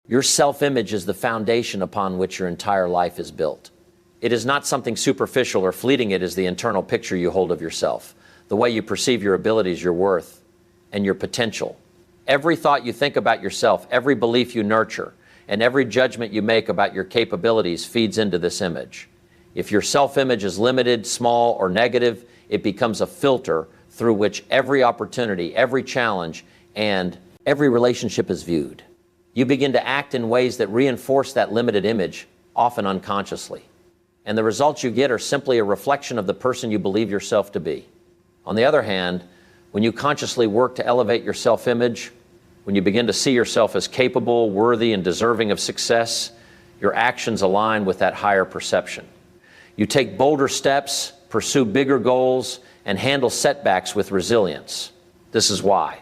Your self-image is the foundation upon which your entire life is built. It is not something superficial or fleeting. It is the internal picture you hold of yourself, the way you perceive your abilities, your worth, and your potential. Every thought you think about yourself, every belief you nurture, and every judgment you make about your capabilities feeds into this image. If your self-image is limited, small, or negative, it becomes a filter through which every opportunity, every challenge, and every relationship is viewed. You begin to act in ways that reinforce that limited image, often unconsciously. And the results you get are simply a reflection of the person you believe yourself to be. On the other hand, when you consciously work to elevate your self-image, when you begin to see yourself as capable, worthy, and deserving of success, your actions align with that higher perception. You take bolder steps, pursue bigger goals, and handle setbacks with resilience. This is why.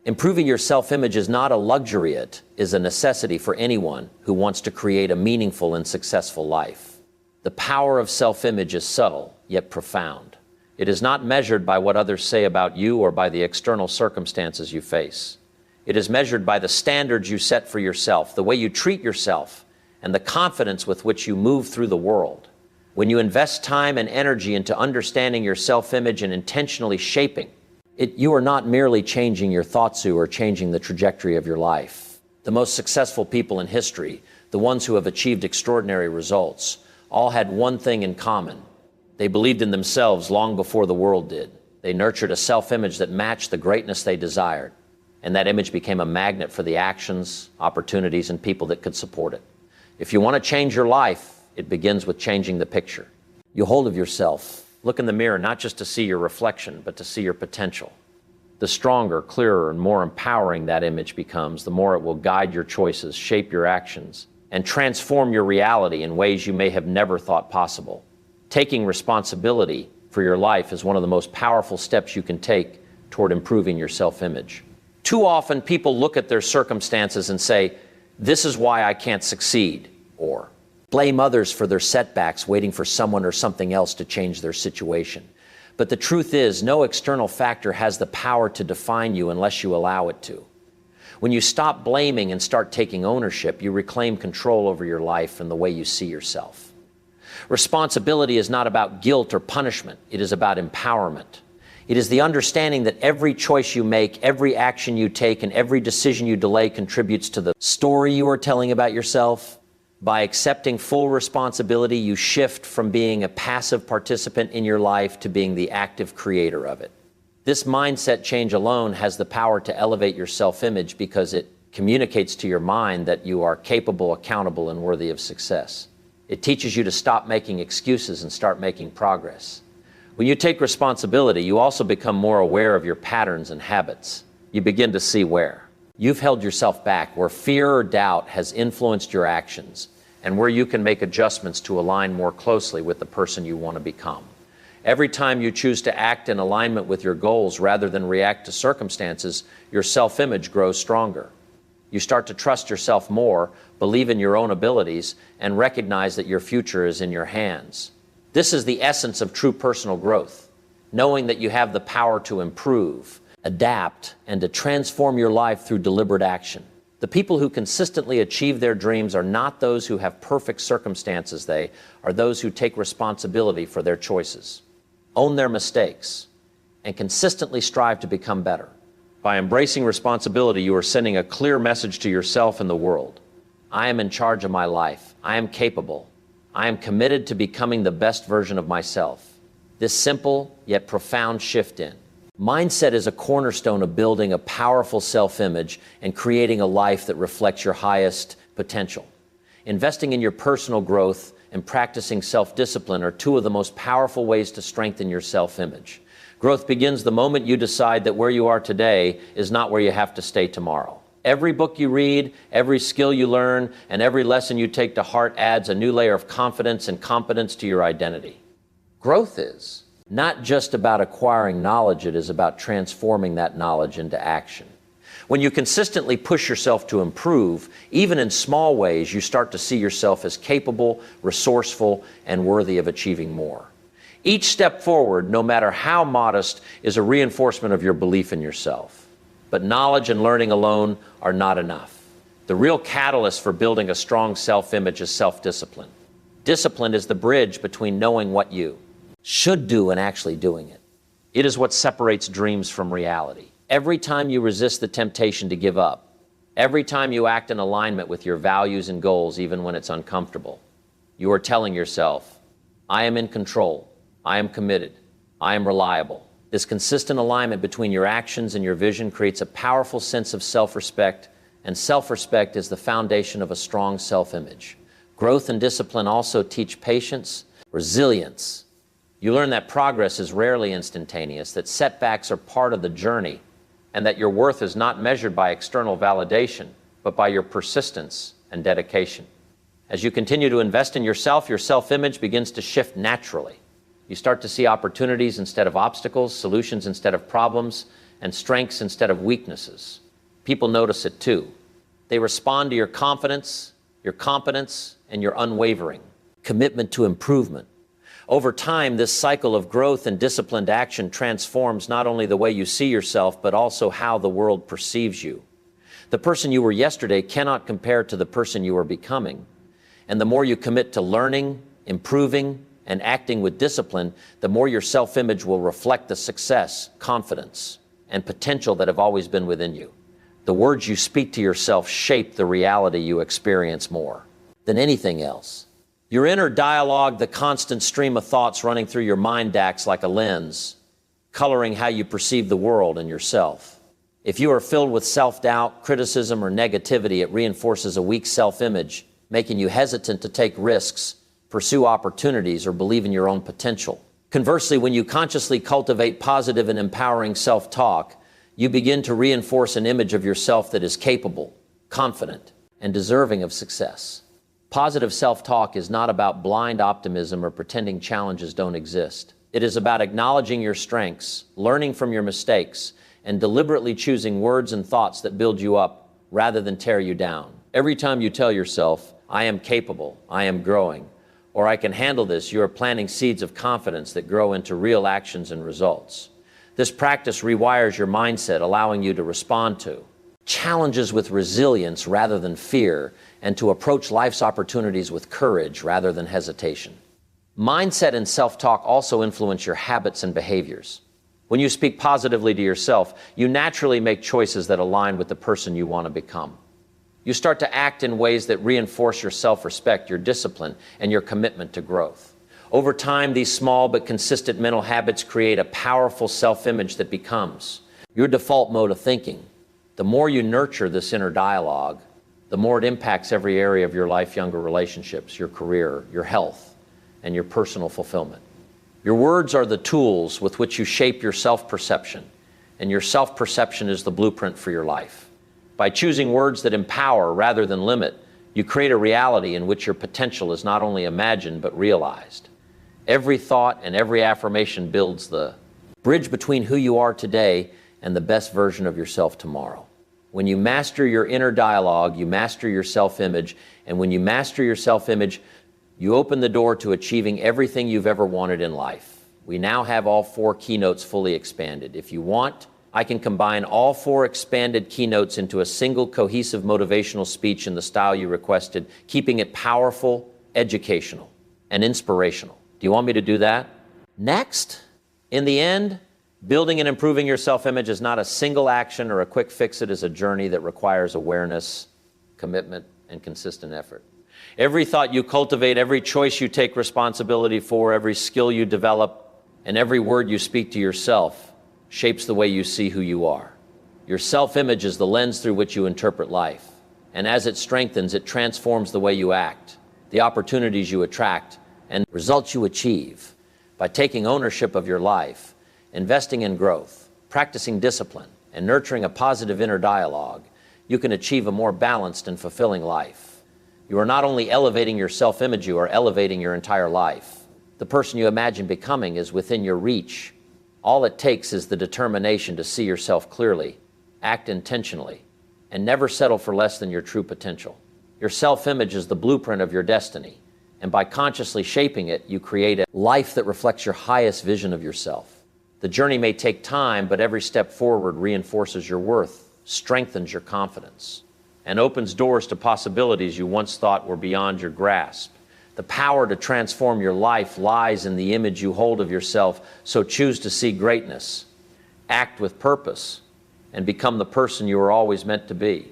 Improving your self-image is not a luxury, it is a necessity for anyone who wants to create a meaningful and successful life. The power of self-image is subtle, yet profound. It is not measured by what others say about you or by the external circumstances you face. It is measured by the standards you set for yourself, the way you treat yourself, and the confidence with which you move through the world. When you invest time and energy into understanding your self-image and intentionally shaping it, you are not merely changing your thoughts or changing the trajectory of your life. The most successful people in history, the ones who have achieved extraordinary results, all had one thing in common. They believed in themselves long before the world did. They nurtured a self-image that matched the greatness they desired, and that image became a magnet for the actions, opportunities, and people that could support it. If you want to change your life, it begins with changing the picture you hold of yourself. Look in the mirror not just to see your reflection, but to see your potential. The stronger, clearer, and more empowering that image becomes, the more it will guide your choices, shape your actions, and transform your reality in ways you may have never thought possible. Taking responsibility for your life is one of the most powerful steps you can take toward improving your self-image. Too often, people look at their circumstances and say, "This is why I can't succeed," or blame others for their setbacks, waiting for someone or something else to change their situation. But the truth is, no external factor has the power to define you unless you allow it to. When you stop blaming and start taking ownership, you reclaim control over your life and the way you see yourself. Responsibility is not about guilt or punishment. It is about empowerment. It is the understanding that every choice you make, every action you take, and every decision you delay contributes to the story you are telling about yourself. By accepting full responsibility, you shift from being a passive participant in your life to being the active creator of it. This mindset change alone has the power to elevate your self-image because it communicates to your mind that you are capable, accountable, and worthy of success. It teaches you to stop making excuses and start making progress. When you take responsibility, you also become more aware of your patterns and habits. You begin to see where you've held yourself back, where fear or doubt has influenced your actions, and where you can make adjustments to align more closely with the person you want to become. Every time you choose to act in alignment with your goals rather than react to circumstances, your self-image grows stronger. You start to trust yourself more, believe in your own abilities, and recognize that your future is in your hands. This is the essence of true personal growth, knowing that you have the power to improve, adapt, and to transform your life through deliberate action. The people who consistently achieve their dreams are not those who have perfect circumstances. They are those who take responsibility for their choices, own their mistakes, and consistently strive to become better. By embracing responsibility, you are sending a clear message to yourself and the world. I am in charge of my life. I am capable. I am committed to becoming the best version of myself. This simple yet profound shift in mindset is a cornerstone of building a powerful self-image and creating a life that reflects your highest potential. Investing in your personal growth and practicing self-discipline are two of the most powerful ways to strengthen your self-image. Growth begins the moment you decide that where you are today is not where you have to stay tomorrow. Every book you read, every skill you learn, and every lesson you take to heart adds a new layer of confidence and competence to your identity. Growth is not just about acquiring knowledge, it is about transforming that knowledge into action. When you consistently push yourself to improve, even in small ways, you start to see yourself as capable, resourceful, and worthy of achieving more. Each step forward, no matter how modest, is a reinforcement of your belief in yourself. But knowledge and learning alone are not enough. The real catalyst for building a strong self-image is self-discipline. Discipline is the bridge between knowing what you should do and actually doing it. It is what separates dreams from reality. Every time you resist the temptation to give up, every time you act in alignment with your values and goals, even when it's uncomfortable, you are telling yourself, I am in control, I am committed, I am reliable. This consistent alignment between your actions and your vision creates a powerful sense of self-respect, and self-respect is the foundation of a strong self-image. Growth and discipline also teach patience, resilience. You learn that progress is rarely instantaneous, that setbacks are part of the journey, and that your worth is not measured by external validation, but by your persistence and dedication. As you continue to invest in yourself, your self-image begins to shift naturally. You start to see opportunities instead of obstacles, solutions instead of problems, and strengths instead of weaknesses. People notice it too. They respond to your confidence, your competence, and your unwavering commitment to improvement. Over time, this cycle of growth and disciplined action transforms not only the way you see yourself, but also how the world perceives you. The person you were yesterday cannot compare to the person you are becoming. And the more you commit to learning, improving, and acting with discipline, the more your self-image will reflect the success, confidence, and potential that have always been within you. The words you speak to yourself shape the reality you experience more than anything else. Your inner dialogue, the constant stream of thoughts running through your mind, acts like a lens, coloring how you perceive the world and yourself. If you are filled with self-doubt, criticism, or negativity, it reinforces a weak self-image, making you hesitant to take risks, pursue opportunities, or believe in your own potential. Conversely, when you consciously cultivate positive and empowering self-talk, you begin to reinforce an image of yourself that is capable, confident, and deserving of success. Positive self-talk is not about blind optimism or pretending challenges don't exist. It is about acknowledging your strengths, learning from your mistakes, and deliberately choosing words and thoughts that build you up rather than tear you down. Every time you tell yourself, I am capable, I am growing, or I can handle this, you are planting seeds of confidence that grow into real actions and results. This practice rewires your mindset, allowing you to respond to challenges with resilience rather than fear, and to approach life's opportunities with courage rather than hesitation. Mindset and self-talk also influence your habits and behaviors. When you speak positively to yourself, you naturally make choices that align with the person you want to become. You start to act in ways that reinforce your self-respect, your discipline, and your commitment to growth. Over time, these small but consistent mental habits create a powerful self-image that becomes your default mode of thinking. The more you nurture this inner dialogue, the more it impacts every area of your life, younger relationships, your career, your health, and your personal fulfillment. Your words are the tools with which you shape your self-perception, and your self-perception is the blueprint for your life. By choosing words that empower rather than limit, you create a reality in which your potential is not only imagined but realized. Every thought and every affirmation builds the bridge between who you are today and the best version of yourself tomorrow. When you master your inner dialogue, you master your self-image, and when you master your self-image, you open the door to achieving everything you've ever wanted in life. We now have all 4 keynotes fully expanded. If you want, I can combine all 4 expanded keynotes into a single cohesive motivational speech in the style you requested, keeping it powerful, educational, and inspirational. Do you want me to do that? Next, in the end, building and improving your self-image is not a single action or a quick fix. It is a journey that requires awareness, commitment, and consistent effort. Every thought you cultivate, every choice you take responsibility for, every skill you develop, and every word you speak to yourself shapes the way you see who you are. Your self-image is the lens through which you interpret life. And as it strengthens, it transforms the way you act, the opportunities you attract, and results you achieve. By taking ownership of your life, investing in growth, practicing discipline, and nurturing a positive inner dialogue, you can achieve a more balanced and fulfilling life. You are not only elevating your self-image, you are elevating your entire life. The person you imagine becoming is within your reach. All it takes is the determination to see yourself clearly, act intentionally, and never settle for less than your true potential. Your self-image is the blueprint of your destiny, and by consciously shaping it, you create a life that reflects your highest vision of yourself. The journey may take time, but every step forward reinforces your worth, strengthens your confidence, and opens doors to possibilities you once thought were beyond your grasp. The power to transform your life lies in the image you hold of yourself, so choose to see greatness, act with purpose, and become the person you were always meant to be.